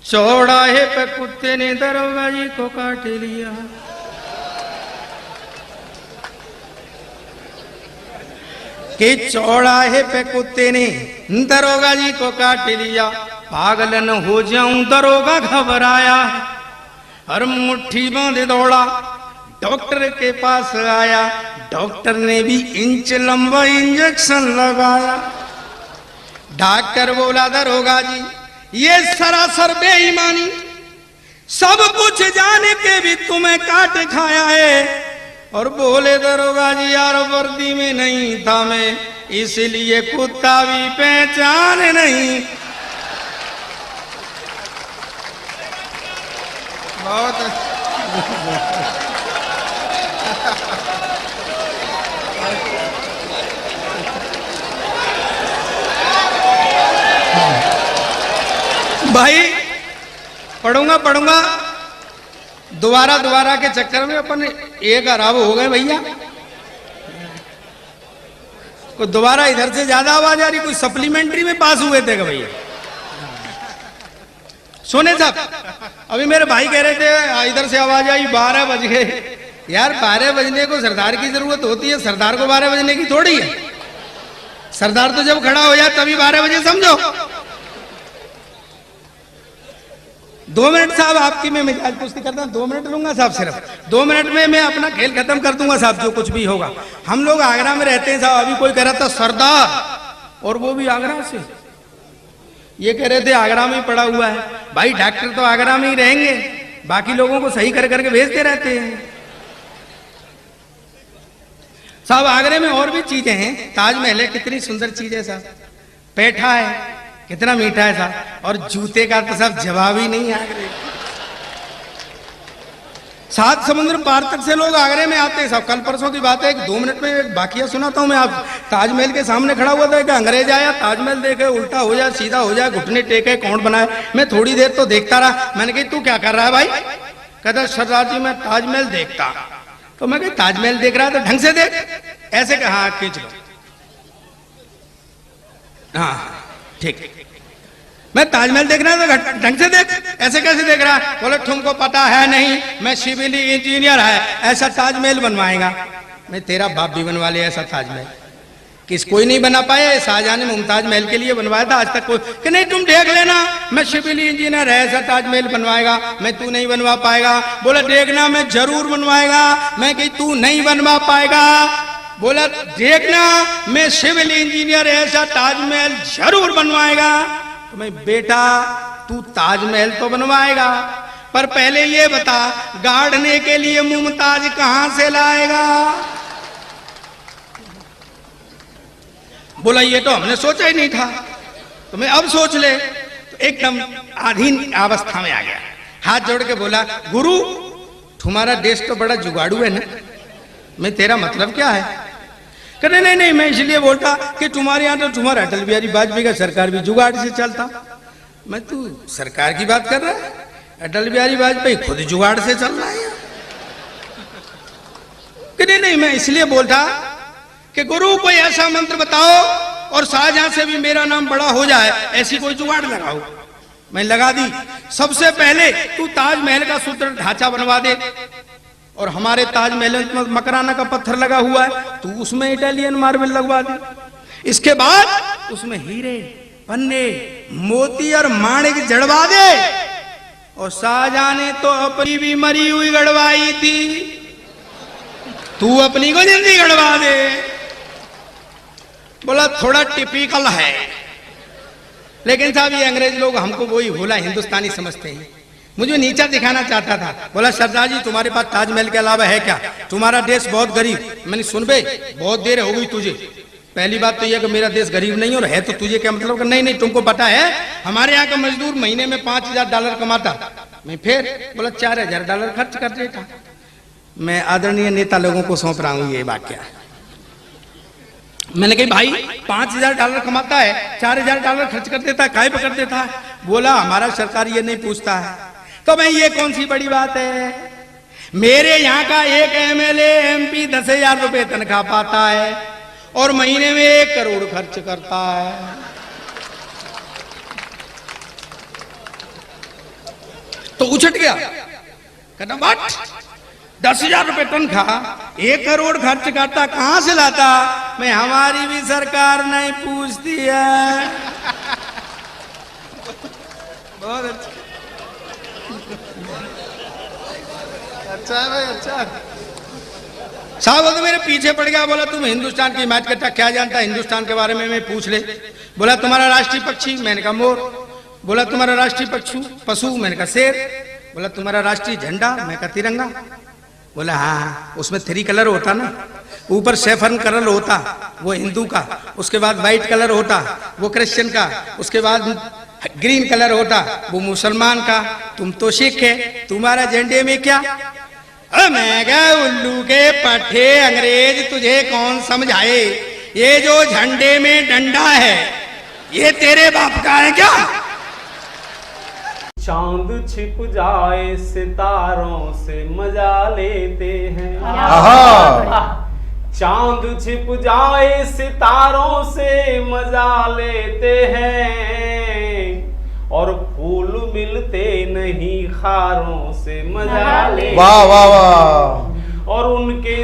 चौराहे पे कुत्ते ने दरोगा जी को काट लिया। कि चौराहे पे कुत्ते ने दरोगा जी को काट लिया, पागल न हो जाऊं दरोगा घबराया, हर मुट्ठी बांध दौड़ा डॉक्टर के पास आया, डॉक्टर ने भी इंच लंबा इंजेक्शन लगाया। डॉक्टर बोला दरोगा जी ये सरासर बेईमानी, सब कुछ जाने के भी तुम्हें काट खाया है। और बोले दरोगा जी यार वर्दी में नहीं था मैं, इसलिए कुत्ता भी पहचान नहीं। बहुत भाई पढ़ूंगा दोबारा के चक्कर में अपन एक अरब हो गए भैया। को दोबारा इधर से ज्यादा आवाज आ रही, कोई सप्लीमेंट्री में पास हुए थे भैया। सोने साहब अभी मेरे भाई कह रहे थे इधर से आवाज आई 12 बज गए। यार 12 बजने को सरदार की जरूरत होती है, सरदार को 12 बजने की थोड़ी है। सरदार तो जब खड़ा हो जाए तभी 12 बजे समझो। 2 मिनट साहब आपकी मैं मिजाज पुष्टि करता हूँ, 2 मिनट लूंगा साहब, सिर्फ 2 मिनट में मैं अपना खेल खत्म कर दूंगा साहब, जो कुछ भी होगा। हम लोग आगरा में रहते हैं साहब, अभी कोई कह रहा था सरदार, और वो भी आगरा से। ये कह रहे थे आगरा में ही पड़ा हुआ है। भाई डॉक्टर तो आगरा में ही रहेंगे, बाकी लोगों को सही कर करके भेजते रहते हैं साहब। आगरे में और भी चीजें हैं, ताजमहल है, कितनी सुंदर चीज है साहब, पेठा है कितना मीठा है साहब, और जूते का तो साहब जवाब ही नहीं है। आगरे 7 समुद्र पार तक से लोग आगरे में आते हैं साहब। कल परसों की बात है, 2 मिनट में एक वाकया सुनाता हूं मैं। आप ताजमहल के सामने खड़ा हुआ था, कि अंग्रेज आया, ताजमहल देखे, उल्टा हो जाए सीधा हो जाए, घुटने टेके कौन बनाए। मैं थोड़ी देर तो देखता रहा, मैंने कहा तू क्या कर रहा है भाई? कहता सरदार जी मैं ताजमहल देखता। तो मैं कही ताजमहल देख रहा है तो ढंग से देख, ऐसे कहा खींच लो, हाँ ठीक, मैं ताजमहल देख रहा है तो ढंग से देख, ऐसे कैसे देख रहा है? बोले तुमको पता है नहीं मैं सिविल इंजीनियर है, ऐसा ताजमहल बनवाएगा। मैं तेरा बाप भी बनवा ले ऐसा ताजमहल, किस कोई नहीं बना पाया। शाहजहां ने मुमताज महल के लिए बनवाया था, आज तक कोई कि नहीं तुम देख लेना मैं सिविल इंजीनियर है, ऐसा ताजमहल बनवाएगा। मैं तू नहीं बनवा पाएगा। बोला देखना मैं जरूर बनवाएगा। मैं कही तू नहीं बनवा पाएगा। बोला देखना मैं सिविल इंजीनियर ऐसा ताजमहल जरूर बनवाएगा। तो मैं बेटा तू ताजमहल तो बनवाएगा, पर पहले ये बता गाड़ने के लिए मुमताज कहां से लाएगा? बोला ये तो हमने सोचा ही नहीं था। तो मैं अब सोच ले। तो एकदम अधीन अवस्था में आ गया, हाथ जोड़ के बोला गुरु तुम्हारा देश तो बड़ा जुगाड़ू है ना। मैं तेरा मतलब क्या है? कहने नहीं मैं इसलिए बोलता कि तुम्हारे यहाँ तो तुम्हारा अटल बिहारी वाजपेयी का सरकार भी जुगाड़ से चलता। मैं तू सरकार की बात कर रहा है? अटल बिहारी वाजपेयी खुद जुगाड़ से चल रहा है। कहने नहीं मैं इसलिए बोलता कि गुरु कोई ऐसा मंत्र बताओ और शाहजहां से भी मेरा नाम बड़ा हो जाए, ऐसी कोई जुगाड़ लगाओ। मैं लगा दी। सबसे पहले तू ताजमहल का सूत्र ढांचा बनवा दे, और हमारे ताजमहल में मकराना का पत्थर लगा हुआ है, तू उसमें इटालियन मार्बल लगवा दे। इसके बाद उसमें हीरे पन्ने मोती और माणिक जड़वा दे। और शाहजहां ने तो अपनी भी मरी हुई गड़वाई थी, तू अपनी को जिंदगी गड़वा दे। बोला थोड़ा टिपिकल है, लेकिन साहब ये अंग्रेज लोग हमको वही भोला हिंदुस्तानी समझते हैं, मुझे नीचा दिखाना चाहता था। बोला सरदार जी तुम्हारे पास ताजमहल के अलावा है क्या? तुम्हारा देश बहुत गरीब। मैंने सुन बे बहुत देर हो गई तुझे। पहली बात तो यह कि मेरा देश गरीब नहीं और है तो तुझे क्या मतलब? नहीं तुमको पता है हमारे यहाँ का मजदूर महीने में $5000 कमाता। मैं फिर बोला $4000 खर्च कर देता। मैं आदरणीय नेता लोगों को सौंप रहा हूँ ये वाक्य। मैंने कही भाई $5000 कमाता है, $4000 खर्च कर देता है, काहे पे कर देता है? बोला हमारा सरकार ये नहीं पूछता है। तो मैं ये कौन सी बड़ी बात है? मेरे यहाँ का एक MLA MP 10,000 रुपए तनख्वाह पाता है और महीने में 1 करोड़ खर्च करता है। तो उछट गया, कहना व्हाट 10,000 रुपए तनख्वाह, 1 करोड़ खर्च करता, कहां से लाता? मैं हमारी भी सरकार नहीं पूछती है। बहुत अच्छा है भाई, अच्छा। साहब वो तो मेरे पीछे पड़ गया, बोला तुम हिंदुस्तान की मैच करता, क्या जानता हिंदुस्तान के बारे में, मैं पूछ ले। बोला तुम्हारा राष्ट्रीय पक्षी, मैंने कहा मोर। बोला तुम्हारा राष्ट्रीय पशु, मैंने कहा शेर। बोला तुम्हारा राष्ट्रीय झंडा, मैं कहा तिरंगा। बोला हाँ, उसमें 3 कलर होता ना, ऊपर सैफरन कलर होता वो हिंदू का, उसके बाद व्हाइट कलर होता वो क्रिश्चियन का, उसके बाद ग्रीन कलर होता वो मुसलमान का। तुम तो सिख है, तुम्हारा झंडे में क्या? मैं क्या उल्लू के पट्टे, अंग्रेज तुझे कौन समझाए? ये जो झंडे में डंडा है ये तेरे बाप का है क्या? चांद छिप जाए सितारों से मजा लेते हैं। चांद छिप जाए सितारों से मजा लेते हैं, और फूल मिलते नहीं खारों से मजा लेते हैं। वाह वाह वाह। और उनके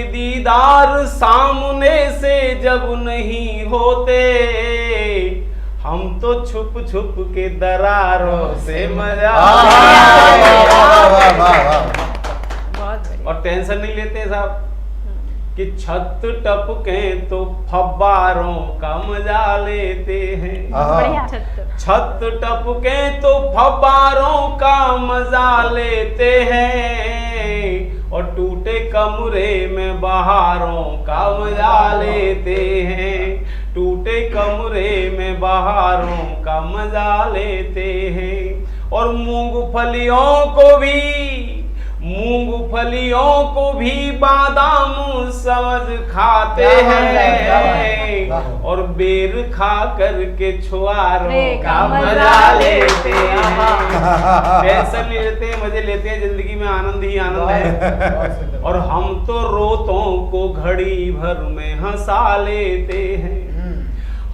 दीदार सामने से जब नहीं होते, हम तो छुप छुप के दरारों से मजा और टेंशन नहीं लेते साहब कि छत टपके तो फव्वारों का मजा लेते हैं। छत टपके तो फव्वारों का मजा लेते हैं, और टूटे कमरे में बहारों का मजा लेते हैं। टूटे कमरे में बहारों का मजा लेते हैं, और मूंगफलियों को भी बादाम समझ खाते हैं, और बेर खा करके छुआरों का मजा लेते हैं। टेंशन नहीं लेते, मजे लेते हैं, जिंदगी में आनंद ही आनंद है। और हम तो रोतों को घड़ी भर में हंसा लेते हैं।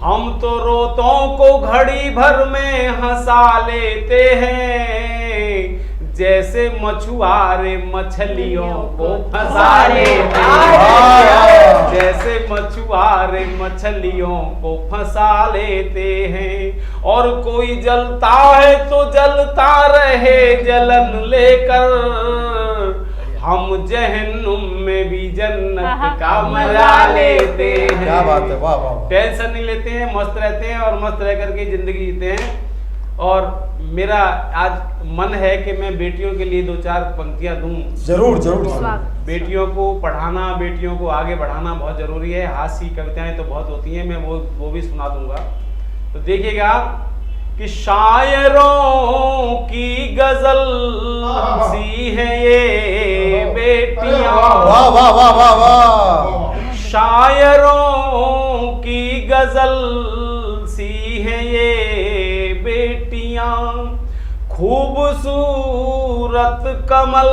हम तो रोतों को घड़ी भर में हंसा लेते हैं, जैसे मछुआरे मछलियों को फंसा लेते हैं। जैसे मछुआरे मछलियों को फंसा लेते हैं, और कोई जलता है तो जलता रहे जलन लेकर, हम जहन्नुम में भी जन्नत का मजा लेते हैं। क्या बात है, वाह वाह। टेंशन नहीं लेते हैं, मस्त रहते हैं, और मस्त रह करके जिंदगी जीते हैं। और मेरा आज मन है कि मैं बेटियों के लिए 2-4 पंक्तियां दूं। जरूर जरूर। बेटियों को पढ़ाना, बेटियों को आगे बढ़ाना बहुत जरूरी है। हास्य की कविताएं तो बहुत होती हैं, मैं वो भी सुना दूंगा। तो देखिएगा कि शायरों की गजल सी है ये बेटियां। वाह वाह वाह वाह वाह। शायरों की गजल सी है ये बेटियां, खूबसूरत कमल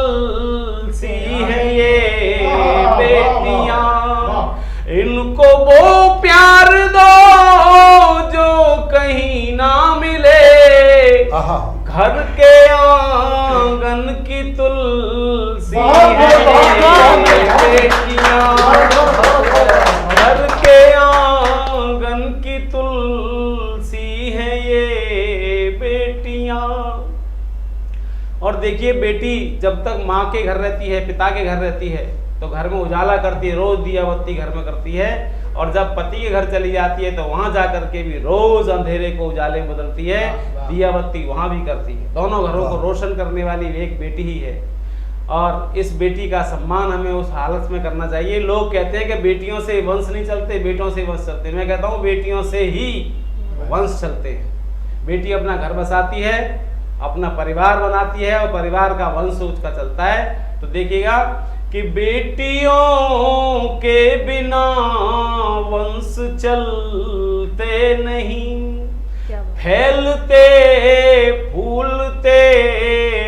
सी है ये बेटियां। इनको वो प्यार दो जो कहीं ना मिले, घर के आंगन की तुलसी है ये बेटियां। घर के आंगन की तुलसी है ये बेटियां। और देखिए, बेटी जब तक माँ के घर रहती है, पिता के घर रहती है, तो घर में उजाला करती है, रोज दिया बत्ती घर में करती है। और जब पति के घर चली जाती है तो वहां जाकर के भी रोज अंधेरे को उजाले में बदलती है, दिया बत्ती वहां भी करती है। दोनों घरों को रोशन करने वाली एक बेटी ही है, और इस बेटी का सम्मान हमें उस हालत में करना चाहिए। लोग कहते हैं कि बेटियों से वंश नहीं चलते, बेटों से वंश चलते। मैं कहता हूँ बेटियों से ही वंश चलते हैं। बेटी अपना घर बसाती है, अपना परिवार बनाती है, और परिवार का वंश उसका चलता है। तो देखिएगा कि बेटियों के बिना वंश चलते नहीं, फैलते फूलते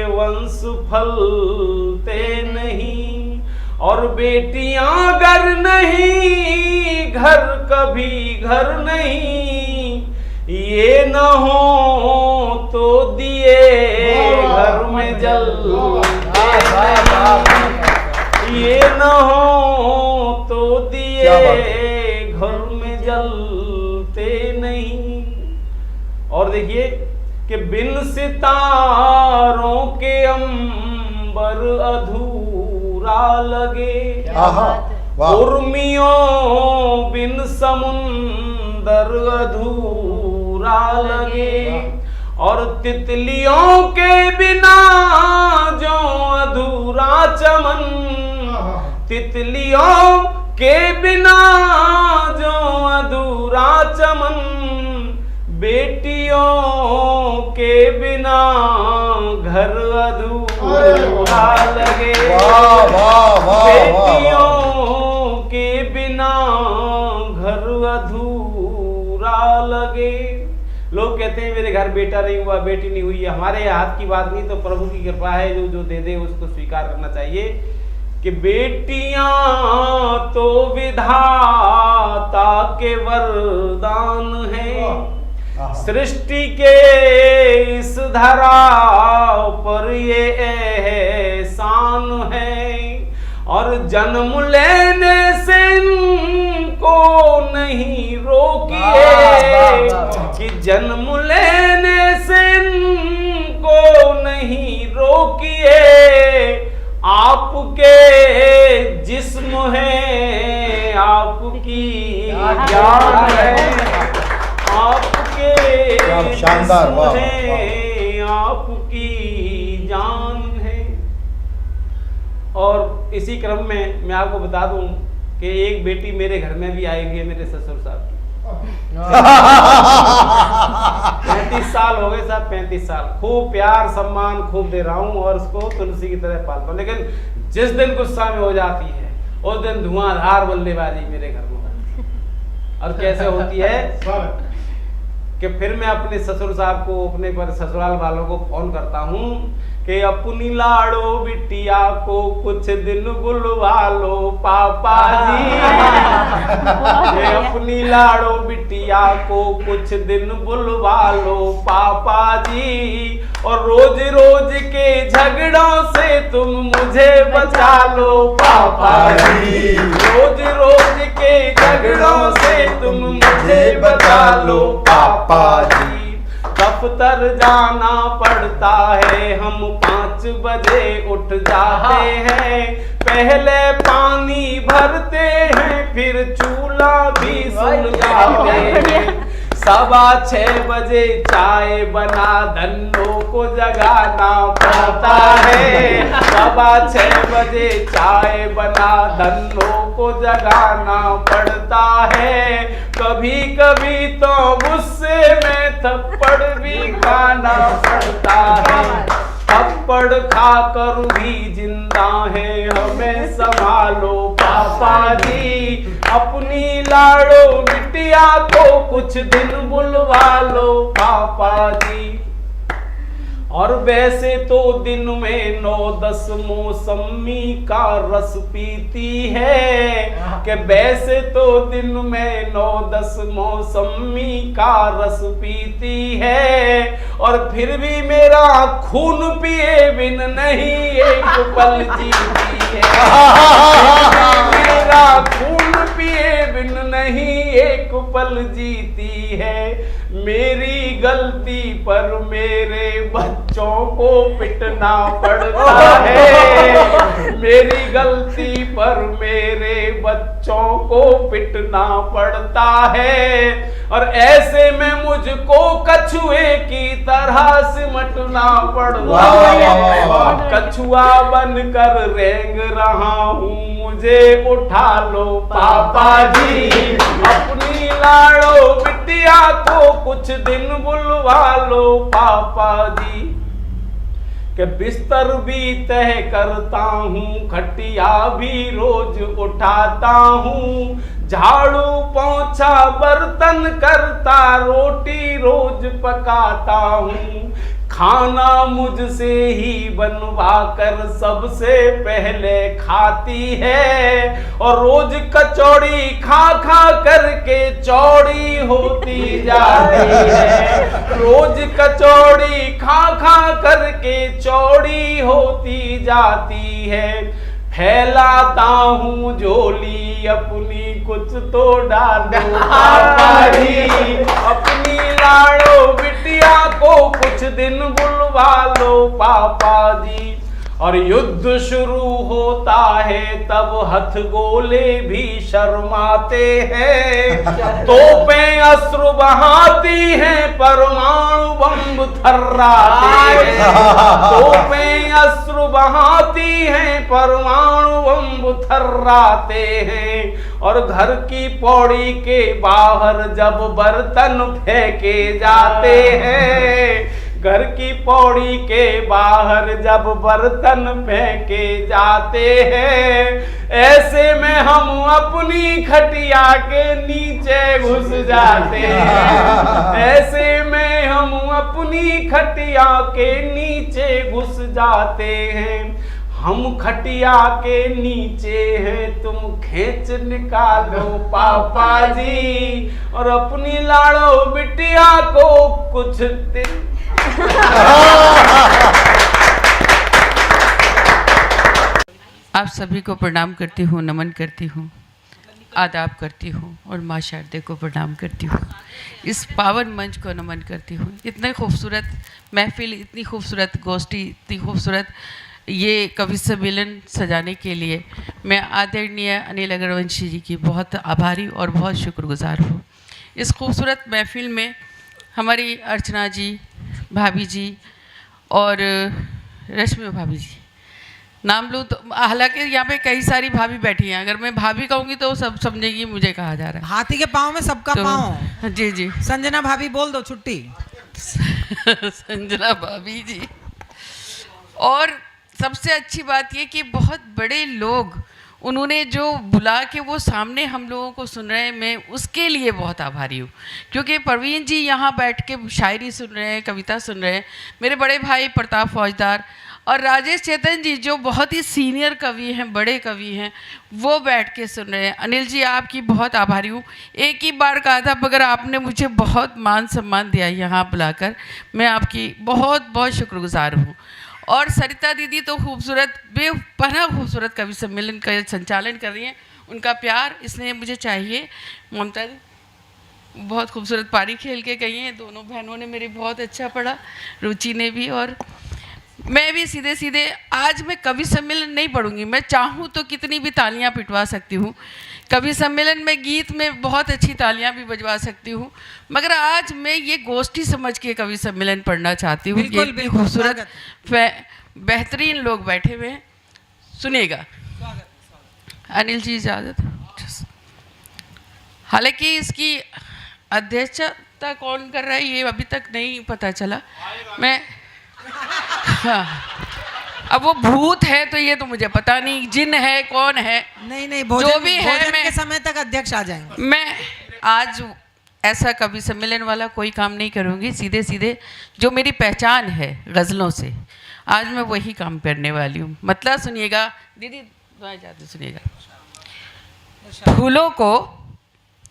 वंश फलते नहीं। और बेटियां घर नहीं, घर कभी घर नहीं, ये न हो तो जलते नहीं, ये न हो तो क्या बात दिए घर में जलते नहीं। और देखिए कि बिन सितारों के अंबर अधूरा लगे, आहा, वाह। उर्मियों बिन समुंदर अधूरा लगे, और तितलियों के बिना जो अधूरा चमन, तितलियों के बिना जो अधूरा चमन, बेटियों के बिना घर अधूरा लगे, वाह वाह वाह बेटियों वाह। के बिना घर अधूरा लगे। लोग कहते हैं मेरे घर बेटा नहीं हुआ, बेटी नहीं हुई, हमारे हाथ की बात नहीं, तो प्रभु की कृपा है, जो जो दे दे उसको स्वीकार करना चाहिए कि बेटियां तो विधाता के वरदान हैं, सृष्टि के इस धरा पर ये एहसान है, और जन्म लेने से इनको नहीं रोकिए, कि जन्म लेने से इनको नहीं रोकिए, आपके जिस्म है आपकी जान है, आपके शानदार, वाह, जिस्म है आपकी जान है। और इसी क्रम में मैं आपको बता दूं कि एक बेटी मेरे घर में भी आएगी, मेरे ससुर साहब की। 35 साल हो गए साहब, 35 साल। खूब प्यार सम्मान खूब दे रहा हूँ और उसको तुलसी की तरह पालता हूँ, लेकिन जिस दिन गुस्सा में हो जाती है उस दिन धुआंधार बल्लेबाजी मेरे घर में होती है। और कैसे होती है कि फिर मैं अपने ससुर साहब को, अपने पर ससुराल वालों को फोन करता हूँ कि अपनी लाड़ो बिटिया को कुछ दिन बुलवा लो पापा जी, कि अपनी लाड़ो बिटिया को कुछ दिन बुलवा लो पापा जी, और रोज रोज के झगड़ों से तुम मुझे बचा लो पापा जी, रोज रोज के झगड़ों से तुम मुझे बचा लो पापा जी। दफ्तर जाना पड़ता है, हम 5 बजे उठ जाते हैं, पहले पानी भरते हैं फिर चूल्हा भी सुलगाते हैं, 6:15 बजे चाय बना धन्नों को जगाना पड़ता है, 6:15 बजे चाय बना धन्नों को जगाना पड़ता है, कभी कभी तो गुस्से में थप्पड़ भी खाना पड़ता है, थप्पड़ खाकर भी जिंदा है हमें संभालो पापा जी, अपनी लाड़ो बिटिया को कुछ दिन बुलवा लो पापा जी। और वैसे तो दिन में 9-10 मौसमी का रस पीती है, कि वैसे तो दिन में 9-10 मौसमी का रस पीती है, और फिर भी मेरा खून पिए बिन नहीं एक पल जीती है, मेरा खून पिए बिन नहीं एक पल जीती है, मेरी गलती पर मेरे बच्चों को पिटना पड़ता है, मेरी गलती पर मेरे बच्चों को पिटना पड़ता है, और ऐसे में मुझको कछुए की तरह सिमटना पड़ता है, कछुआ बनकर रेंग रहा हूँ मुझे उठा लो पापा जी, अपनी लाड़ो बिटिया को कुछ दिन बुलवा लो पापा जी, कि बिस्तर भी तय करता हूँ, खटिया भी रोज उठाता हूँ, झाड़ू पोंछा बर्तन करता, रोटी रोज पकाता हूँ, खाना मुझसे ही बनवा कर सबसे पहले खाती है, और रोज कचौड़ी खा खा करके चौड़ी होती जाती है। रोज कचौड़ी खा खा करके चौड़ी होती जाती है। फैलाता हूँ झोली अपनी, कुछ तो डालो पापा जी। अपनी लाड़ो बिटिया को कुछ दिन बुलवा लो पापा जी। और युद्ध शुरू होता है तब हथगोले भी शर्माते हैं। तोपें अश्रु बहाती हैं, परमाणु बम थर्राते हैं। तोपें अश्रु बहाती हैं, परमाणु बम थर्राते हैं। और घर की पौड़ी के बाहर जब बर्तन फेंके जाते हैं, घर की पौड़ी के बाहर जब बर्तन फेंके जाते हैं, ऐसे में हम अपनी खटिया के नीचे घुस जाते हैं। ऐसे में हम अपनी खटिया के नीचे घुस जाते हैं। हम खटिया के नीचे हैं, तुम खींच निकालो पापा जी। और अपनी लाड़ो बिटिया को कुछ दिन आप सभी को प्रणाम करती हूँ, नमन करती हूँ, आदाब करती हूँ और माँ शारदे को प्रणाम करती हूँ। इस पावन मंच को नमन करती हूँ। इतने खूबसूरत महफिल, इतनी खूबसूरत गोष्ठी, इतनी खूबसूरत ये कवि सम्मेलन सजाने के लिए मैं आदरणीय अनिल अग्रवंशी जी की बहुत आभारी और बहुत शुक्रगुजार हूँ। इस खूबसूरत महफिल में हमारी अर्चना जी, भाभी जी और रश्मि भाभी जी, नाम लूँ तो हालांकि यहाँ पे कई सारी भाभी बैठी हैं, अगर मैं भाभी कहूँगी तो सब समझेगी मुझे कहा जा रहा है। हाथी के पाँव में सबका तो, पाँव। जी जी संजना भाभी बोल दो छुट्टी। संजना भाभी जी। और सबसे अच्छी बात ये कि बहुत बड़े लोग उन्होंने जो बुला के वो सामने हम लोगों को सुन रहे हैं, मैं उसके लिए बहुत आभारी हूँ। क्योंकि प्रवीण जी यहाँ बैठ के शायरी सुन रहे हैं, कविता सुन रहे हैं, मेरे बड़े भाई प्रताप फौजदार और राजेश चेतन जी जो बहुत ही सीनियर कवि हैं, बड़े कवि हैं, वो बैठ के सुन रहे हैं। अनिल जी आपकी बहुत आभारी हूँ। एक ही बार कहा था मगर आपने मुझे बहुत मान सम्मान दिया यहाँ बुलाकर, मैं आपकी बहुत बहुत शुक्रगुजार हूँ। और सरिता दीदी तो खूबसूरत, बेपनाह खूबसूरत कवि सम्मेलन का संचालन कर रही हैं, उनका प्यार इसलिए मुझे चाहिए। ममता दी बहुत खूबसूरत पारी खेल के गई हैं, दोनों बहनों ने मेरी बहुत अच्छा पढ़ा, रुचि ने भी। और मैं भी सीधे सीधे आज मैं कवि सम्मेलन नहीं पढ़ूंगी, मैं चाहूँ तो कितनी भी तालियां पिटवा सकती हूँ कवि सम्मेलन में, गीत में बहुत अच्छी तालियां भी बजवा सकती हूँ, मगर आज मैं ये गोष्ठी समझ के कवि सम्मेलन पढ़ना चाहती हूँ। ये इतनी खूबसूरत बेहतरीन लोग बैठे हुए हैं, सुनिएगा। अनिल जी इजाज़त। हालांकि इसकी अध्यक्षता कौन कर रहा है ये अभी तक नहीं पता चला। मैं हाँ, अब वो भूत है तो ये तो मुझे पता नहीं, जिन है कौन है, नहीं भोजन, जो भी है भोजन मैं के समय तक अध्यक्ष आ जाएंगे। मैं आज ऐसा कवि सम्मेलन वाला कोई काम नहीं करूँगी, सीधे सीधे जो मेरी पहचान है गज़लों से, आज मैं वही काम करने वाली हूँ। मतलब सुनिएगा दीदी, जाते सुनिएगा। फूलों को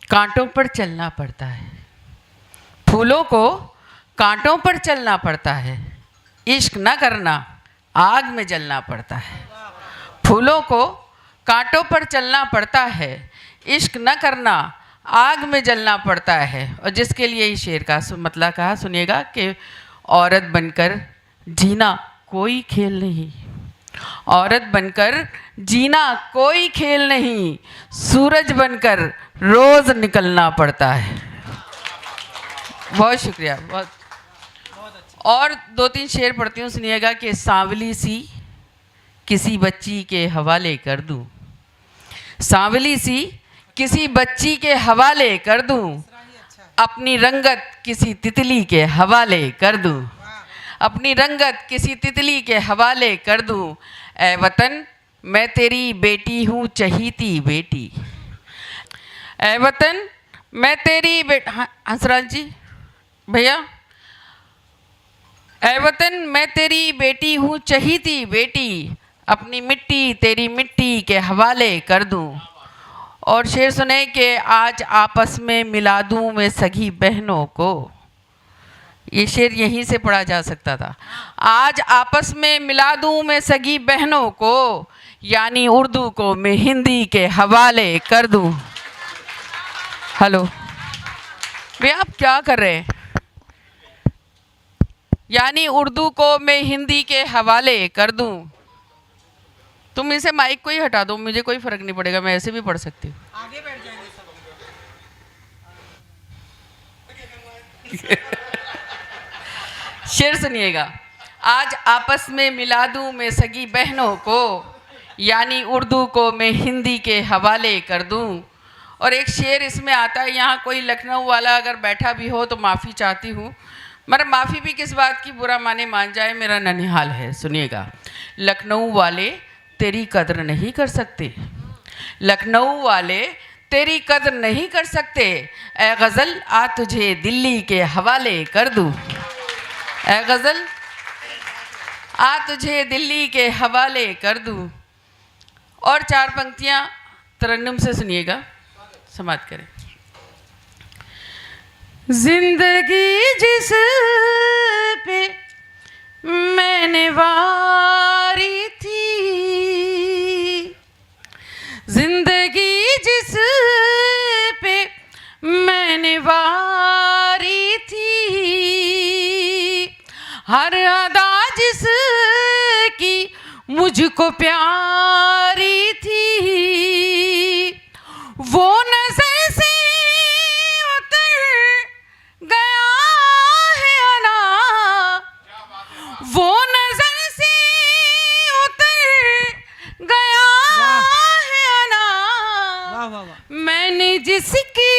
कांटों पर चलना पड़ता है, फूलों को कांटों पर चलना पड़ता है, इश्क न करना आग में जलना पड़ता है। फूलों को कांटों पर चलना पड़ता है, इश्क न करना आग में जलना पड़ता है। और जिसके लिए इस शेर का मतलब कहा सुनिएगा कि औरत बनकर जीना कोई खेल नहीं, औरत बनकर जीना कोई खेल नहीं, सूरज बनकर रोज निकलना पड़ता है। बहुत शुक्रिया, बहुत। और दो तीन शेर पढ़ती हूँ, सुनिएगा कि सांवली सी किसी बच्ची के हवाले कर दूँ, सांवली सी किसी बच्ची के हवाले कर दूँ, अपनी रंगत किसी तितली के हवाले कर दूँ, अपनी रंगत किसी तितली के हवाले कर दूँ। ऐ वतन मैं तेरी बेटी हूँ चहीती बेटी, ऐ वतन मैं तेरी बेटी, हंसराज जी भैया, ऐ वतन मैं तेरी बेटी हूँ चहीती बेटी, अपनी मिट्टी तेरी मिट्टी के हवाले कर दूं। और शेर सुने कि आज आपस में मिला दूं मैं सगी बहनों को। ये शेर यहीं से पढ़ा जा सकता था। आज आपस में मिला दूं मैं सगी बहनों को, यानी उर्दू को मैं हिंदी के हवाले कर दूं। हेलो भैया, आप क्या कर रहे हैं? यानी उर्दू को मैं हिंदी के हवाले कर दूं। तुम इसे माइक को ही हटा दो, मुझे कोई फर्क नहीं पड़ेगा, मैं ऐसे भी पढ़ सकती हूँ। आगे बैठ जाएंगे सब। शेर सुनिएगा। आज आपस में मिला दूं मैं सगी बहनों को, यानी उर्दू को मैं हिंदी के हवाले कर दूं। और एक शेर इसमें आता है, यहाँ कोई लखनऊ वाला अगर बैठा भी हो तो माफ़ी चाहती हूँ, मगर माफ़ी भी किस बात की, बुरा माने मान जाए, मेरा ननिहाल है। सुनिएगा। लखनऊ वाले तेरी कदर नहीं कर सकते, लखनऊ वाले तेरी कदर नहीं कर सकते, ऐ गज़ल आ तुझे दिल्ली के हवाले कर दूं। ऐ गज़ल आ तुझे दिल्ली के हवाले कर दूं। और चार पंक्तियां तरन्नुम से सुनिएगा, समाप्त करें। जिंदगी जिस पे मैंने वारी थी, जिंदगी जिस पे मैंने वारी थी, हर अदा जिसकी मुझको प्यारी थी, वो नजर से उतर गया है अना, वो नजर से उतर गया है अना, वाह वाह वाह। मैंने जिसकी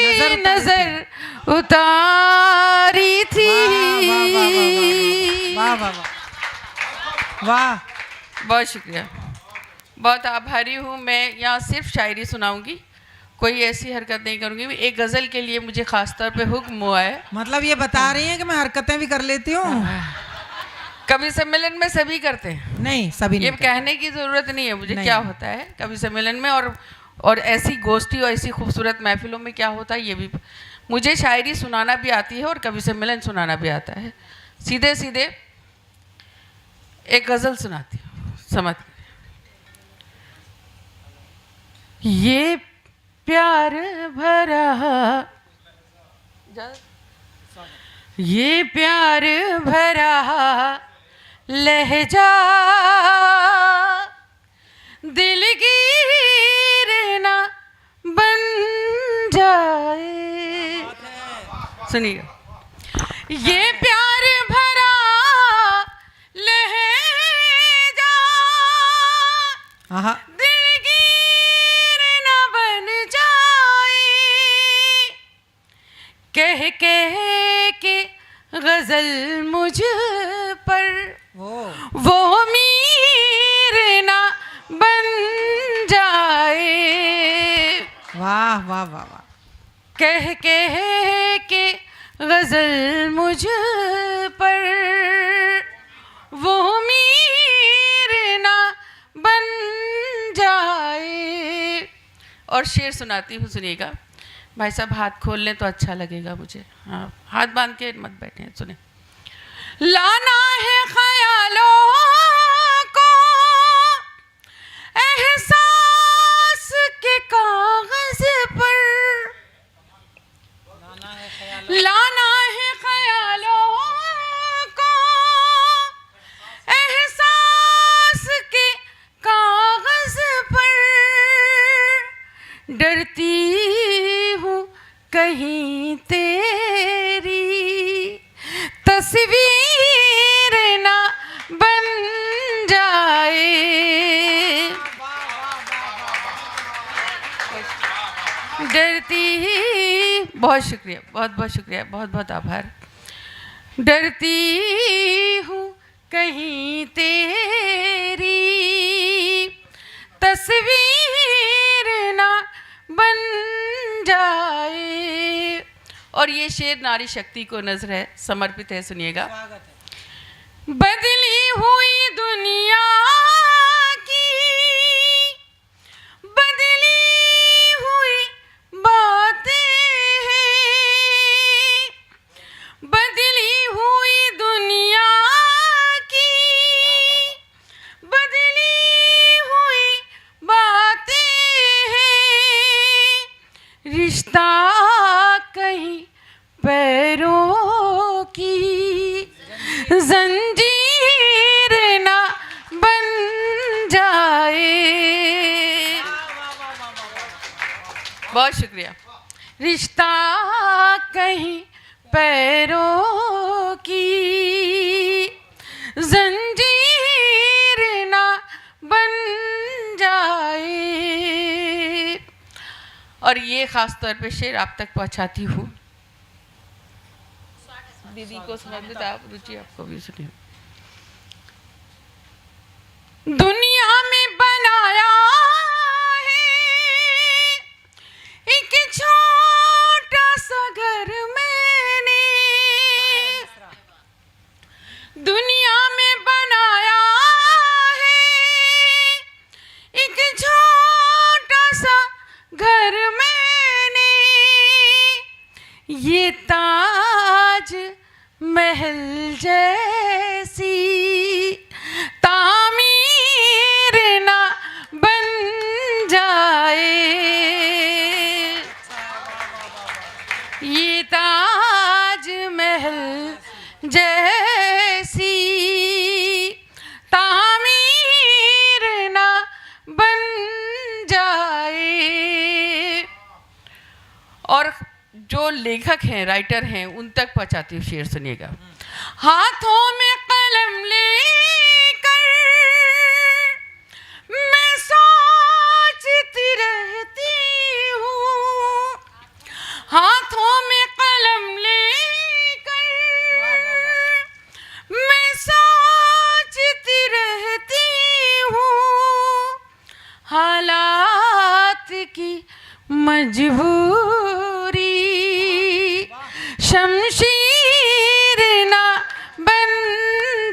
नजर नजर उतारी थी। वाह वाह वाह वाह। बहुत शुक्रिया, बहुत आभारी हूँ। मैं यहाँ सिर्फ शायरी सुनाऊंगी, कोई ऐसी हरकत नहीं करूँगी। एक गज़ल के लिए मुझे ख़ास तौर पे हुक्म हुआ है। मतलब ये बता रही हैं कि मैं हरकतें भी कर लेती हूँ? कवि सम्मेलन में सभी करते हैं, नहीं, सभी ये नहीं। कहने की ज़रूरत नहीं है मुझे नहीं। क्या होता है कवि सम्मेलन में, और ऐसी गोष्ठी और ऐसी खूबसूरत महफिलों में क्या होता है ये भी। मुझे शायरी सुनाना भी आती है और कवि सम्मेलन सुनाना भी आता है। सीधे सीधे एक गज़ल सुनाती हूँ, समझ। ये प्यार भरा, ये प्यार भरा लहजा दिलगीर ना बन जाए। सुनिए। ये प्यार भरा लहजा आहा, दिलगीर ना बन जाए, कह कह के गजल मुझ पर वो मीर ना बन जाए। वाह वाह वाह वाह। कह कह के गजल मुझ पर वो मीर ना बन जाए। और शेर सुनाती हूँ, सुनिएगा। भाई साहब हाथ खोल लें तो अच्छा लगेगा मुझे। हाँ, हाथ बांध के मत बैठे, सुने। लाना है ख्यालों को एहसास के कागज पर, लाना है ख्यालों को एहसास के कागज पर, डरती हूँ कहीं तेरी तस्वीर ना बन जाए। डरती, बहुत शुक्रिया, बहुत बहुत शुक्रिया, बहुत बहुत आभार। डरती हूँ कहीं तेरी तस्वीर ना बन जाए। और ये शेर नारी शक्ति को नजर है, समर्पित है, सुनिएगा। बदली हुई दुनिया की बदली हुई बातें हैं, बदली हुई दुनिया की बदली हुई बातें हैं, रिश्ता कहीं पैरों की जंजीर ना बन जाए। बहुत शुक्रिया। रिश्ता कहीं पैरों की जंजीर ना बन जाए। और ये खास तौर पे शेर आप तक पहुंचाती हूँ। दीदी को सुना दे, आप रुचि आपको भी सुनिए। दुनिया में बनाया है एक छोटा सा घर मैंने, दुनिया में बनाया है एक छोटा सा घर मैंने, ये ताज महल जैसी तामीर ना बन जाए। ये ताज महल जैसी तामीर ना बन जाए। और जो लेखक हैं, राइटर हैं, उन तक पहुंचाती हूँ शेर, सुनिएगा। हाथों में कलम लेकर मैं सोचती रहती हूँ, हाथों में कलम लेकर मैं सोचती रहती हूँ, हालात की मजबूरी शमशीर ना बन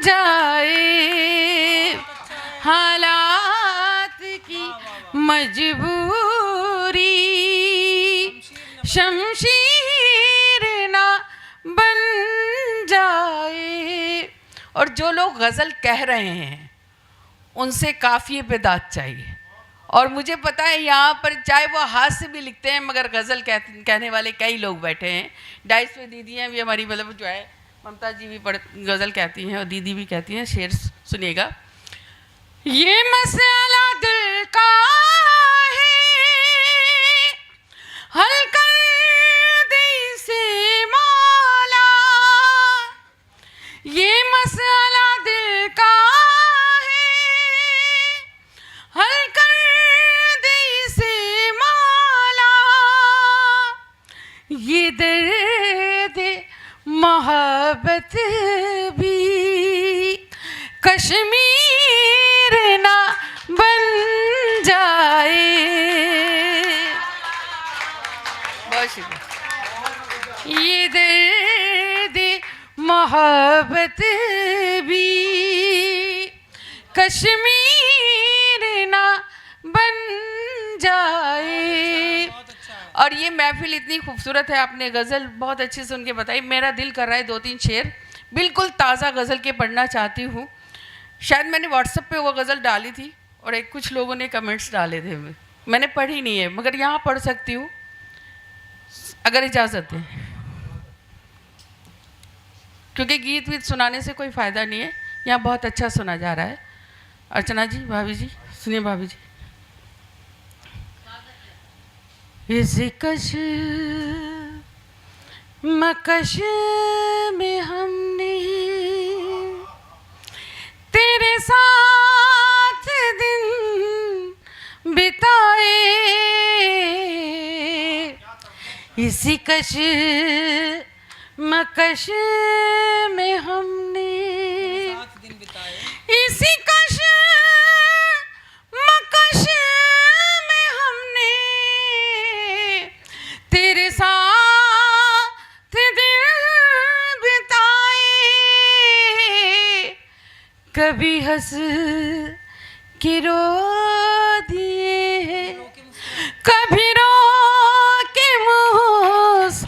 जाए। हालात की मजबूरी शमशीर ना बन जाए। और जो लोग गज़ल कह रहे हैं उनसे काफ़िए पे दाद चाहिए। और मुझे पता है यहाँ पर चाहे वो हाथ से भी लिखते हैं, मगर गज़ल कहने वाले कई लोग बैठे हैं। डाइस पे दीदी हैं भी हमारी, मतलब जो है ममता जी भी गज़ल कहती हैं और दीदी भी कहती हैं। शेर सुनिएगा। ये मसला दिल का है हल कर दे इसे मौला, ये मसला दिल का हल कर दे इसे मौला, ये दर्द मोहब्बत भी कश्मीर ना बन जाए। बहुत शुक्रिया। ये दर्द मोहब्बत भी कश्मीर ना बन जाए। और ये महफिल इतनी खूबसूरत है, आपने गज़ल बहुत अच्छे से उनके बताई। मेरा दिल कर रहा है 2-3 शेर बिल्कुल ताज़ा गज़ल के पढ़ना चाहती हूँ। शायद मैंने व्हाट्सएप पे वो गज़ल डाली थी और कुछ लोगों ने कमेंट्स डाले थे, मैंने पढ़ी नहीं है, मगर यहाँ पढ़ सकती हूँ अगर इजाज़त दें, क्योंकि गीत वीत सुनाने से कोई फ़ायदा नहीं है। यहाँ बहुत अच्छा सुना जा रहा है। अर्चना जी, भाभी जी, सुनिए भाभी जी। इस कश मकश में हमने तेरे साथ दिन बिताए, इसी कश मकश में हमने इसी कश मकश में हमने तेरे साथ दिन बिताए। कभी हंस के रो दिए हैं, कभी रो के मुस्कुराए।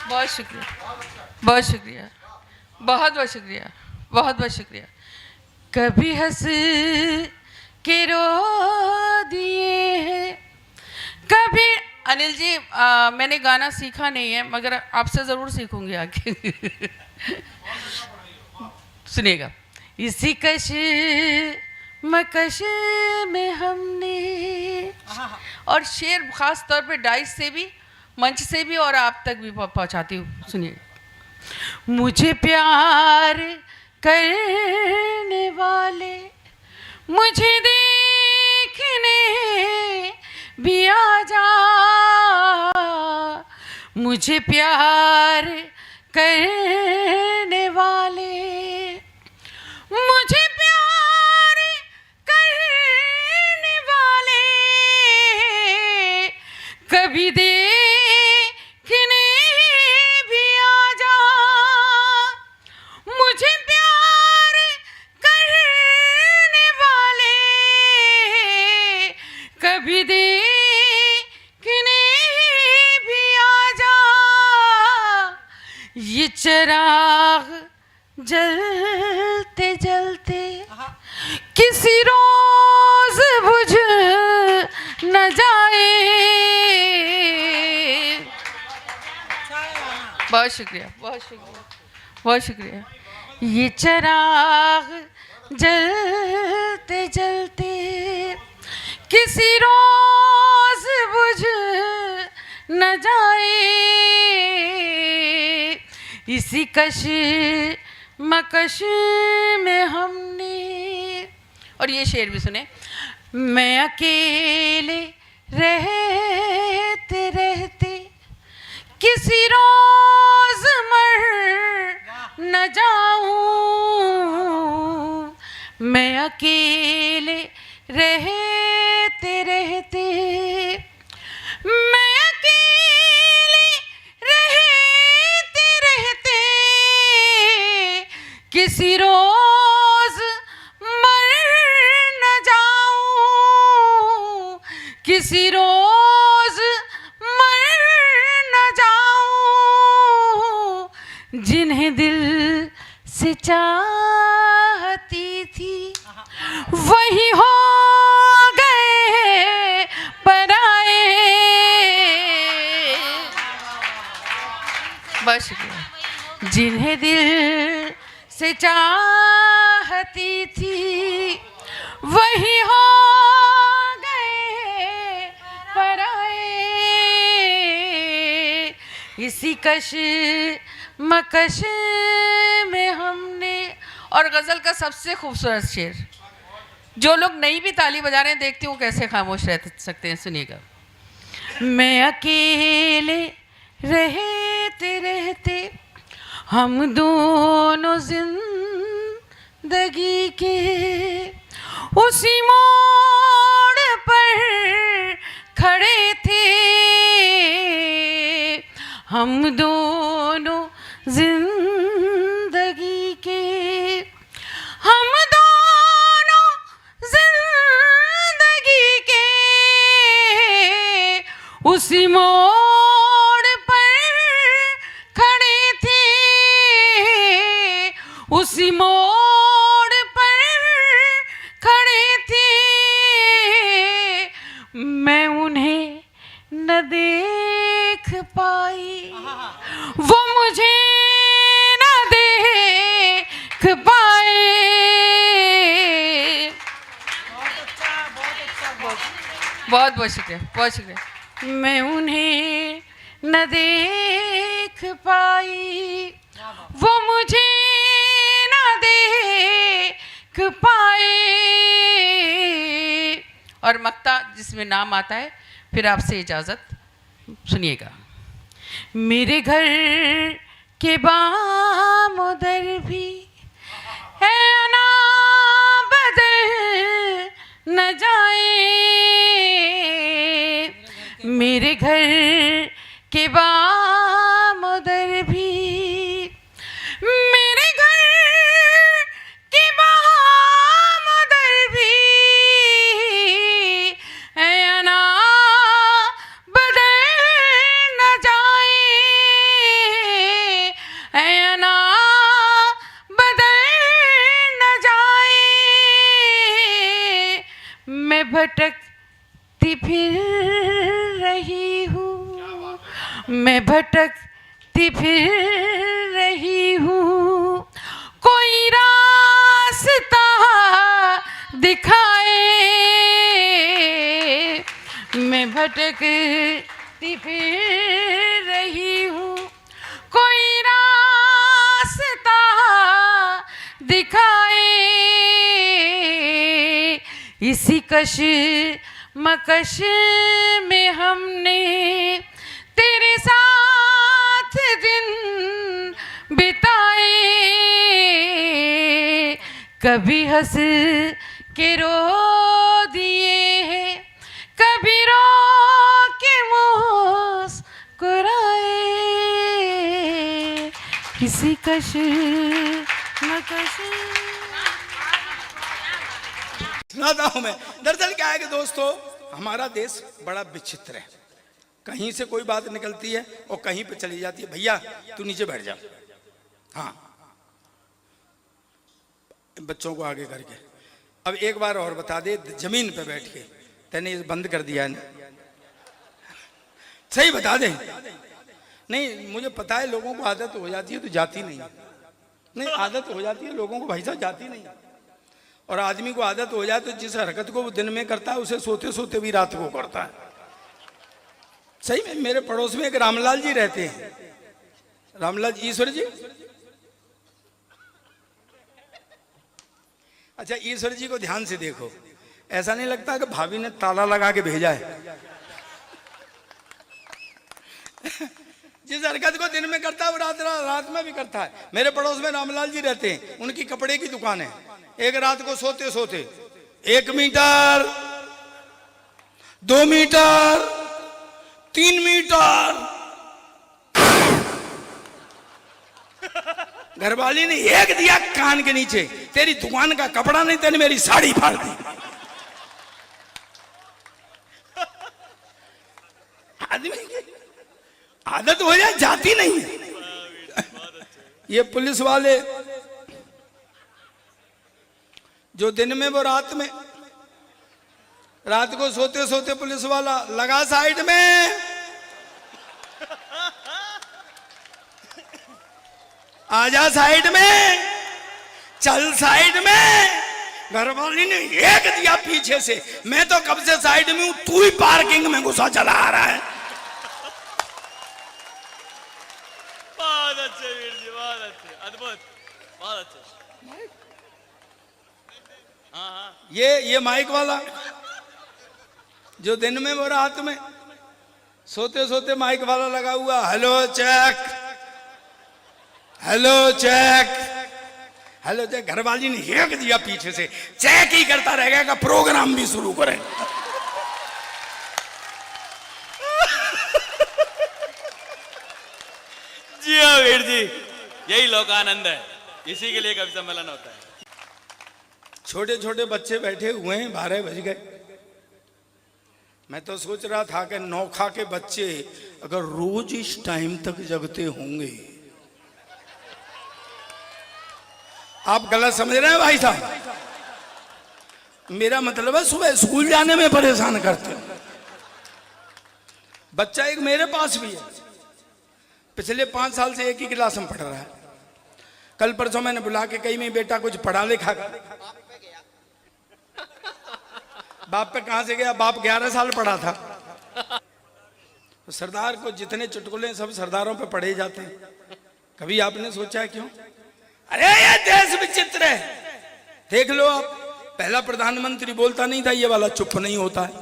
बहुत शुक्रिया, बहुत शुक्रिया, बहुत बहुत शुक्रिया, बहुत बहुत शुक्रिया। कभी हंस के रो दिए हैं, कभी। अनिल जी, मैंने गाना सीखा नहीं है मगर आपसे ज़रूर सीखूंगी आगे। सुनिएगा। इसी कश मकश में हमने, और शेर खास तौर पे डाइस से भी, मंच से भी और आप तक भी पहुंचाती हूँ। सुनिए। मुझे प्यार करने वाले मुझे देखने भी आ जा, मुझे प्यार करने वाले मुझे प्यार करने वाले कभी देखने भी आ जा, मुझे प्यार करने वाले कभी देखने भी आ जा। ये चिराग जलते जलते किसी रोज बुझ न जाए। बहुत शुक्रिया, बहुत शुक्रिया, बहुत शुक्रिया। ये चिराग जलते जलते किसी रोज बुझ न जाए। इसी कश मकश में हमने, और ये शेर भी सुने। मैं अकेले रहते रहते किसी रोज मर न जाऊं, मैं अकेले रहते रहते, मैं अकेले रहते रहते किसी रोज मर न जाऊं, किसी रोज मर न जाऊं। जिन्हें दिल से चाहती थी वही हो गए पराए। बहुत शुक्रिया। जिन्हें दिल से चाहती थी वही हो गए पराए। इसी कश मकश में हमने, और गज़ल का सबसे खूबसूरत शेर, जो लोग नहीं भी ताली बजा रहे हैं देखती हूँ कैसे खामोश रह सकते हैं। सुनिएगा। मैं अकेले रहते रहते हम दोनों जिंदगी के उसी मोड़ पर खड़े थे, हम दोनों जिंदगी के, हम दोनों जिंदगी के उसी मोड़ पर खड़े थे, उसी मोड़ पर खड़े थे। मैं उन्हें न देख पाई, वो मुझे न देख पाए। बहुत बहुत शुक्रिया, बहुत शुक्रिया। मैं उन्हें न देख पाई, वो मुझे न देख पाए। और मक्ता जिसमें नाम आता है, फिर आपसे इजाज़त। सुनिएगा। मेरे घर के बाम उधर भी है ना बदल न जाए, मेरे घर के बाम उधर भी मैं भटकती फिर रही हूँ, कोई रास्ता दिखाए। मैं भटकती फिर रही हूँ, कोई रास्ता दिखाए। इसी कशमकश में हमने तेरे साथ दिन बिताए। कभी हंस के रो दिए हैं, कभी रो के मुस्कुराए। किसी कशमकश। सुनाता हूं मैं। दरअसल क्या है कि दोस्तों, हमारा देश बड़ा विचित्र है। कहीं से कोई बात निकलती है और कहीं पे चली जाती है। भैया तू नीचे बैठ जा, हाँ, बच्चों को आगे करके। अब एक बार और बता दे, जमीन पे बैठ के तेने ये बंद कर दिया है ना? सही बता दे। नहीं, मुझे पता है लोगों को आदत हो जाती है तो जाती नहीं। नहीं, आदत हो जाती है लोगों को, भाई साहब, जाती नहीं। और आदमी को आदत हो जाए तो जिस हरकत को वो दिन में करता है उसे सोते सोते भी रात को करता है। सही में मेरे पड़ोस में एक रामलाल जी रहते हैं। रामलाल ईश्वर जी, अच्छा, ईश्वर जी को ध्यान से देखो, ऐसा नहीं लगता कि भाभी ने ताला लगा के भेजा है। जिस हरकत को दिन में करता है वो रात में भी करता है। मेरे पड़ोस में रामलाल जी रहते हैं, उनकी कपड़े की दुकान है। एक रात को सोते सोते 1 मीटर, 2 मीटर, 3 मीटर, घरवाली ने एक दिया कान के नीचे, तेरी दुकान का कपड़ा नहीं, तेने मेरी साड़ी फाड़ दी। आदमी की आदत हो जाए, जाती नहीं है। ये पुलिस वाले जो दिन में वो रात में, रात को सोते सोते पुलिस वाला लगा साइड में, आजा साइड में, चल साइड में। घरवाली ने एक दिया पीछे से, मैं तो कब से साइड में हूं, तू ही पार्किंग में घुसा चला आ रहा है। बहुत अच्छे वीर जी, बहुत अच्छे, अद्भुत, बहुत अच्छे। ये माइक वाला जो दिन में वो रात में, सोते सोते माइक वाला लगा हुआ, hello check, hello check, hello check. घरवाली ने एक दिया पीछे से, चेक ही करता रहेगा का प्रोग्राम भी शुरू करें। जी हाँ वीर जी, यही लोकानंद है, इसी के लिए कवि सम्मेलन होता है। छोटे छोटे बच्चे बैठे हुए हैं, 12 बज गए। मैं तो सोच रहा था कि नौखा के बच्चे अगर रोज इस टाइम तक जगते होंगे। आप गलत समझ रहे हैं भाई साहब, मेरा मतलब है सुबह स्कूल जाने में परेशान करते हो। बच्चा एक मेरे पास भी है, पिछले 5 साल से एक ही क्लास में पढ़ रहा है। कल परसों मैंने बुला के कही, मैं बेटा कुछ पढ़ा लिखा कर। बाप पे कहां से गया, बाप 11 साल पढ़ा था। तो सरदार को जितने चुटकुले सब सरदारों पे पढ़े जाते हैं। कभी आपने सोचा है क्यों? अरे ये देश विचित्र है, देख लो आप। पहला प्रधानमंत्री बोलता नहीं था ये वाला चुप नहीं होता है।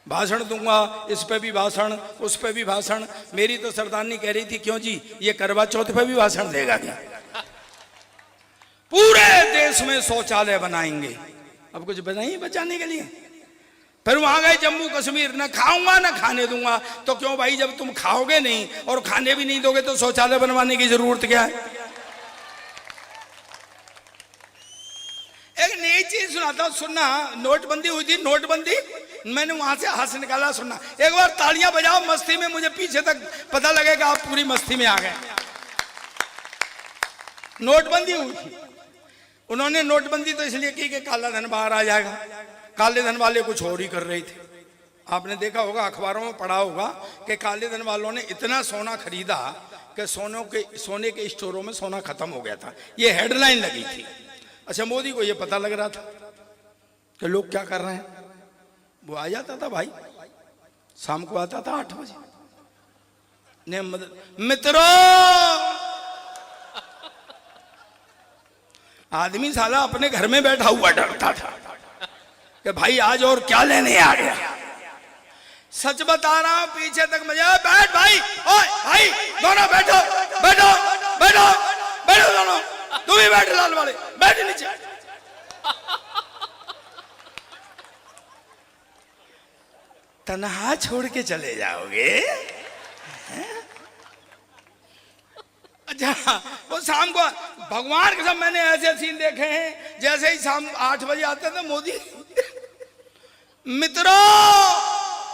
भाषण दूंगा, इस पे भी भाषण, उस पे भी भाषण। मेरी तो सरदारनी कह रही थी, क्यों जी ये करवा चौथ पे भी भाषण देगा क्या? पूरे देश में शौचालय बनाएंगे। अब कुछ बनाइए बचाने के लिए। फिर वहां गए जम्मू कश्मीर, ना खाऊंगा ना खाने दूंगा। तो क्यों भाई, जब तुम खाओगे नहीं और खाने भी नहीं दोगे तो शौचालय बनवाने की जरूरत क्या है? एक नई चीज सुनाता हूं, सुनना। नोटबंदी हुई थी, नोटबंदी, मैंने वहां से हाथ से निकाला, सुनना। एक बार तालियां बजाओ मस्ती में, मुझे पीछे तक पता लगेगा आप पूरी मस्ती में आ गए। नोटबंदी हुई थी, उन्होंने नोटबंदी तो इसलिए की कि काला धन बाहर आ जाएगा। काले धन वाले कुछ और ही कर रहे थे। आपने देखा होगा, अखबारों में पढ़ा होगा कि काले धन वालों ने इतना सोना खरीदा कि सोने के स्टोरों में सोना खत्म हो गया था। ये हेडलाइन लगी थी। अच्छा, मोदी को ये पता लग रहा था कि लोग क्या कर रहे हैं। वो आ जाता था भाई, शाम को आता था 8 बजे। मित्रों, आदमी साला अपने घर में बैठा हुआ डरता था कि भाई आज और क्या लेने आ गया। सच बता रहा हूं, पीछे तक मजा। बैठ भाई, ओए भाई, दोनों बैठो बैठो बैठो बैठो, दोनों तू भी बैठ, लाल वाले बैठ नीचे। तन्हा छोड़ के चले जाओगे? अच्छा, वो शाम को भगवान के सब मैंने ऐसे सीन देखे हैं, जैसे ही शाम 8 बजे आते थे मोदी। मित्रों,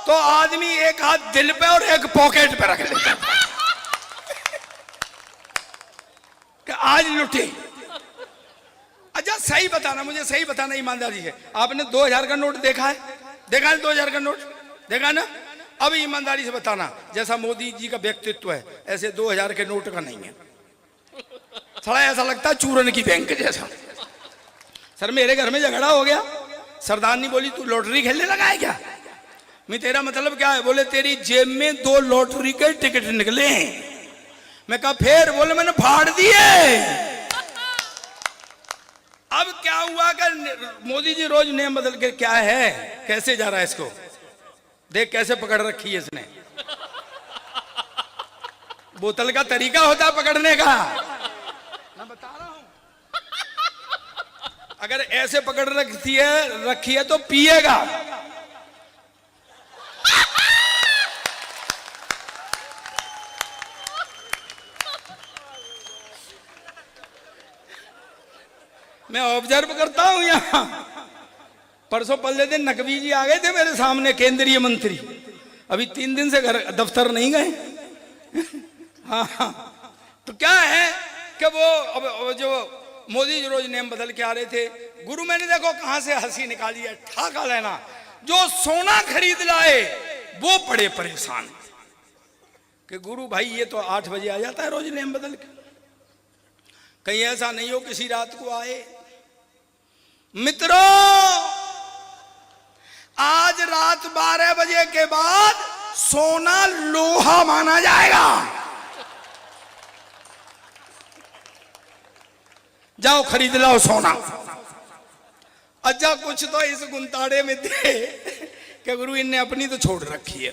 तो आदमी एक हाथ दिल पे और एक पॉकेट पे रख लेता कि आज लुटे। अच्छा, सही बताना, मुझे सही बताना ईमानदारी से, आपने 2000 का नोट देखा है? देखा है 2000 का नोट? देखा ना? अब ईमानदारी से बताना, जैसा मोदी जी का व्यक्तित्व है ऐसे 2000 के नोट का नहीं है। थोड़ा ऐसा लगता है चूरन की बैंक जैसा। सर, मेरे घर में झगड़ा हो गया, सरदारनी बोली तू लॉटरी खेलने लगा है क्या? मैं, तेरा मतलब क्या है? बोले तेरी जेब में 2 लॉटरी के टिकट निकले हैं। मैं कहा फिर? बोले मैंने फाड़ दिए। अब क्या हुआ कि मोदी जी रोज नेम बदल के, क्या है, कैसे जा रहा है इसको देख, कैसे पकड़ रखी है इसने। बोतल का तरीका होता है पकड़ने का, मैं बता रहा हूं। अगर ऐसे पकड़ रखी है तो पिएगा। मैं ऑब्जर्व करता हूं यहां। परसों पल्ले दिन नकवी जी आ गए थे मेरे सामने, केंद्रीय मंत्री। अभी 3 दिन से घर दफ्तर नहीं गए। हाँ, तो क्या है कि वो अब जो मोदी जी रोज नेम बदल के आ रहे थे। गुरु मैंने देखो कहां से हंसी निकाली है, ठाका लेना। जो सोना खरीद लाए वो पड़े परेशान कि गुरु भाई ये तो 8 बजे आ जाता है रोज नेम बदल के, कहीं ऐसा नहीं हो किसी रात को आए। मित्रों, आज रात 12 बजे के बाद सोना लोहा माना जाएगा। जाओ खरीद लाओ सोना। अच्छा, कुछ तो इस गुंताड़े में थे कि गुरु इनने अपनी तो छोड़ रखी है।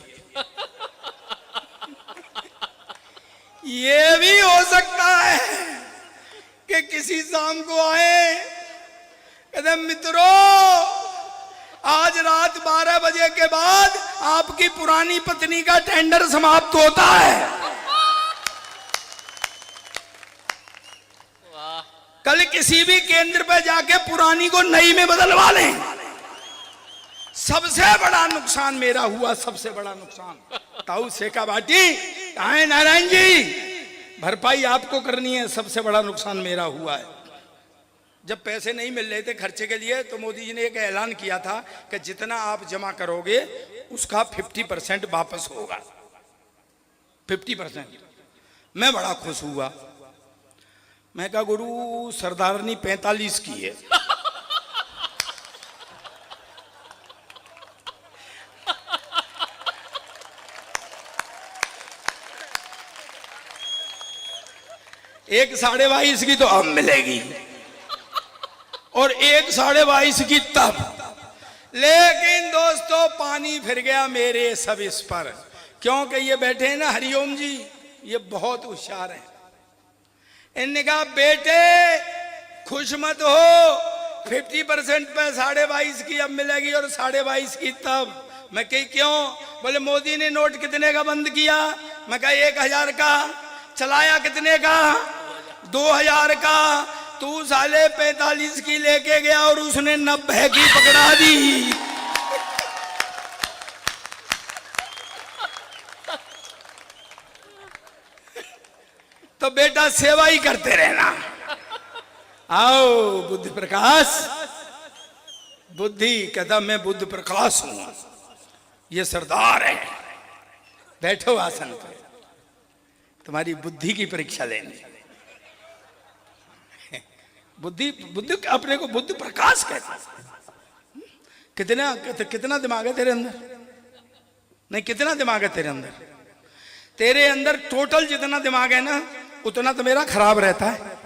ये भी हो सकता है कि किसी शाम को आए, कहते मित्रों आज रात 12 बजे के बाद आपकी पुरानी पत्नी का टेंडर समाप्त होता है। कल किसी भी केंद्र पर जाके पुरानी को नई में बदलवा लें। सबसे बड़ा नुकसान मेरा हुआ, सबसे बड़ा नुकसान। ताऊ सेका बाटी कहाँ है नारायण जी? भरपाई आपको करनी है। सबसे बड़ा नुकसान मेरा हुआ है। जब पैसे नहीं मिल रहे थे खर्चे के लिए तो मोदी जी ने एक ऐलान किया था कि जितना आप जमा करोगे उसका 50% वापस होगा। 50%। मैं बड़ा खुश हुआ। मैं कहा गुरु सरदारनी 45 की है। एक 22.5 की तो अब मिलेगी और एक 22.5 की तब। लेकिन दोस्तों पानी फिर गया मेरे सब इस पर, क्योंकि ये बैठे हैं ना हरिओम जी, ये बहुत होशियार हैं। इन्होंने कहा बेटे खुश मत हो, 50% पे 22.5 की अब मिलेगी और 22.5 की तब। मैं कही क्यों? बोले मोदी ने नोट कितने का बंद किया? मैं कहा 1000 का। चलाया कितने का? 2000 का। तू साले 45 की लेके गया और उसने 90 की पकड़ा दी। तो बेटा सेवा ही करते रहना। आओ बुद्धि प्रकाश। बुद्धि कहता मैं बुद्ध प्रकाश हूं। ये सरदार है, बैठो आसन पर, तुम्हारी बुद्धि की परीक्षा लेंगे। बुद्धि बुद्धि अपने को बुद्धि प्रकाश कहते हैं। कितना दिमाग है तेरे अंदर? नहीं, कितना दिमाग है तेरे अंदर? तेरे अंदर टोटल जितना दिमाग है ना, उतना तो मेरा खराब रहता है।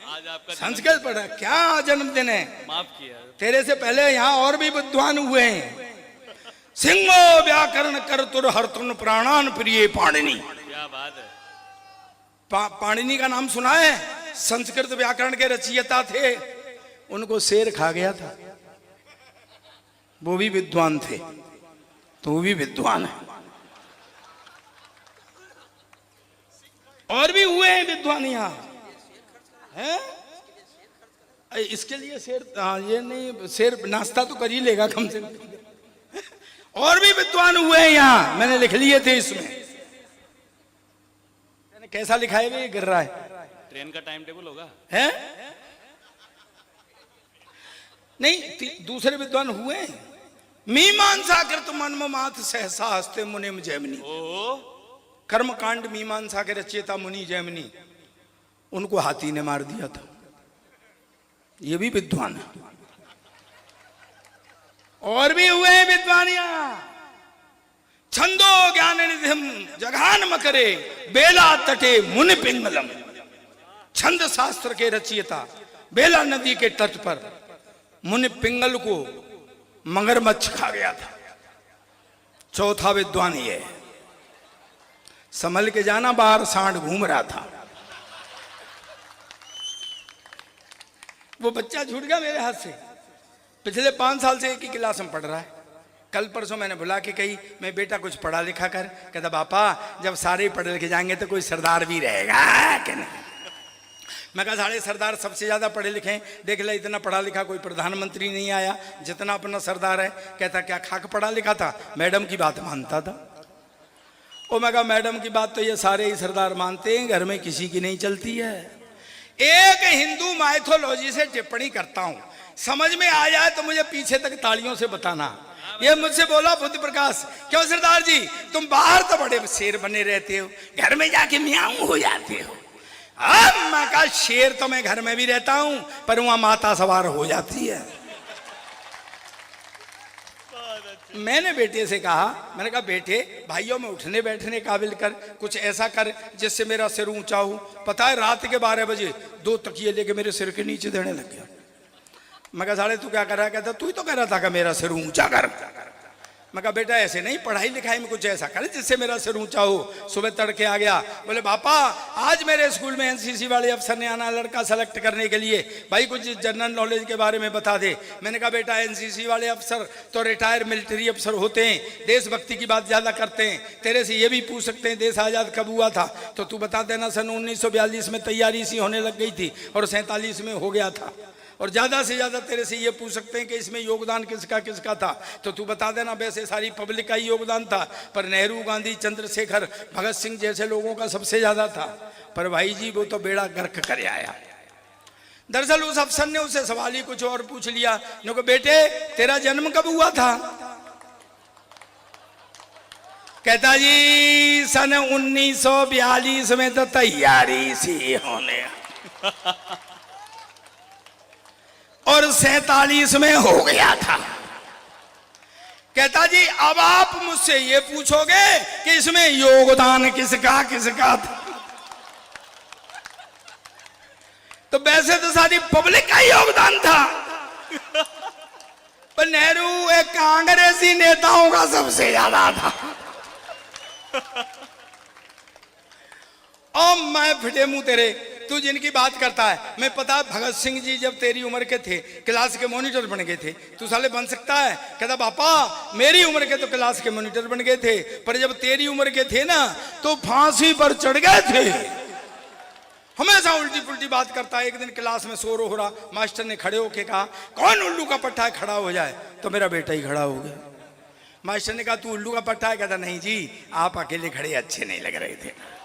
आज आपका संस्कृत पढ़ा, क्या जन्मदिन है? माफ किया। तेरे से पहले यहाँ और भी विद्वान हुए हैं। सिंहो व्याकरण कर तुर हर तुन प्राणान प्रिय पाणिनि। क्या बात है। पाणिनि का नाम सुना है? संस्कृत व्याकरण के रचयिता थे। उनको शेर खा गया था, वो भी विद्वान थे, तो वो भी विद्वान है। और भी हुए हैं विद्वान यहाँ हैं? इसके लिए शेर, ये नहीं, शेर नाश्ता तो कर ही लेगा कम से कम। और भी विद्वान हुए हैं यहाँ, मैंने लिख लिए थे इसमें। मैंने कैसा लिखा है? ये गिर रहा है। ट्रेन का टाइम टेबल होगा है? नहीं, दूसरे विद्वान हुए हैं। मीमांसा कृत मन्म माथ सहसा हस्ते मुनिम जैमिनी। ओ कर्मकांड मीमांसा के रचयिता मुनि जैमिनी, उनको हाथी ने मार दिया था। ये भी विद्वान है। और भी हुए हैं विद्वान यहाँ। छंदो ज्ञान निधिम जघान मकरे बेला तटे मुनि पिंगलम। छंद शास्त्र के रचयिता, बेला नदी के तट पर मुनि पिंगल को मगरमच्छ खा गया था। चौथा विद्वान ये है। संभल के जाना, बाहर सांड घूम रहा था। वो बच्चा छूट गया मेरे हाथ से। पिछले 5 साल से एक ही क्लास में पढ़ रहा है। कल परसों मैंने बुला के कही, मैं बेटा कुछ पढ़ा लिखा कर। कहता पापा जब सारे ही पढ़े लिखे जाएंगे तो कोई सरदार भी रहेगा कि नहीं? मैं कहा सारे सरदार सबसे ज्यादा पढ़े लिखे हैं, देख ले इतना पढ़ा लिखा कोई प्रधानमंत्री नहीं आया जितना अपना सरदार है। कहता क्या खाक पढ़ा लिखा था? मैडम की बात मानता था। ओ मैं कहा मैडम की बात तो ये सारे ही सरदार मानते हैं, घर में किसी की नहीं चलती है। एक हिंदू माइथोलॉजी से टिप्पणी करता हूं, समझ में आ जाए तो मुझे पीछे तक तालियों से बताना। ये मुझसे बोला बुद्ध प्रकाश, क्यों सरदार जी तुम बाहर तो बड़े शेर बने रहते हो, घर में जाके मियाऊं हो जाते हो। अब मैं कहा शेर तो मैं घर में भी रहता हूं, पर वहां माता सवार हो जाती है। मैंने बेटे से कहा, मैंने कहा बेटे भाइयों में उठने बैठने काबिल कर, कुछ ऐसा कर जिससे मेरा सिर ऊंचा हो। पता है रात के 12 बजे 2 तकिए लेके मेरे सिर के नीचे देने लग गया। मैं कहा साले तू क्या कर रहा है? कहता तू ही तो कह रहा था कि मेरा सिर ऊंचा कर। मैं कहा बेटा ऐसे नहीं, पढ़ाई लिखाई में कुछ ऐसा कर जिससे मेरा सिर ऊंचा हो। सुबह तड़के आ गया, बोले पापा आज मेरे स्कूल में एनसीसी वाले अफसर ने आना लड़का सेलेक्ट करने के लिए, भाई कुछ जनरल नॉलेज के बारे में बता दे। मैंने कहा बेटा एनसीसी वाले अफसर तो रिटायर मिलिट्री अफसर होते हैं, देशभक्ति की बात ज्यादा करते हैं। तेरे से ये भी पूछ सकते हैं देश आजाद कब हुआ था, तो तू बता देना सन 1942 में तैयारी सी होने लग गई थी और 47 में हो गया था। और ज्यादा से ज्यादा तेरे से ये पूछ सकते हैं कि इसमें योगदान किसका किसका था, तो तू बता देना। वैसे सारी पब्लिक का ही योगदान था, पर नेहरू, गांधी, चंद्रशेखर, भगत सिंह जैसे लोगों का सबसे ज्यादा था। पर भाई जी वो तो बेड़ा गर्क कर आया। दरअसल उस अफसर ने उससे सवाल ही कुछ और पूछ लिया। कि बेटे तेरा जन्म कब हुआ था? कहता जी सन 1942 में तो तैयारी सी होने और 47 में हो गया था। कहता जी अब आप मुझसे ये पूछोगे कि इसमें योगदान किसका किसका था, तो वैसे तो सारी पब्लिक का योगदान था, पर नेहरू एक कांग्रेसी नेताओं का सबसे ज्यादा था। और मैं फिटे मुंह तेरे, तू जिनकी बात करता है, मैं पता है भगत सिंह जी जब तेरी उम्र के थे क्लास के मॉनिटर बन गए थे, तू साले बन सकता है? कहता पापा मेरी उम्र के तो क्लास के मॉनिटर बन गए थे, पर जब तेरी उम्र के थे ना तो फांसी पर चढ़ गए थे। हमेशा उल्टी पुल्टी बात करता है। एक दिन क्लास में शोर हो रहा, मास्टर ने खड़े होके कहा कौन उल्लू का पट्टा है खड़ा हो जाए, तो मेरा बेटा ही खड़ा हो गया। मास्टर ने कहा तू उल्लू का पट्टा है? कहता नहीं जी आप अकेले खड़े अच्छे नहीं लग रहे थे।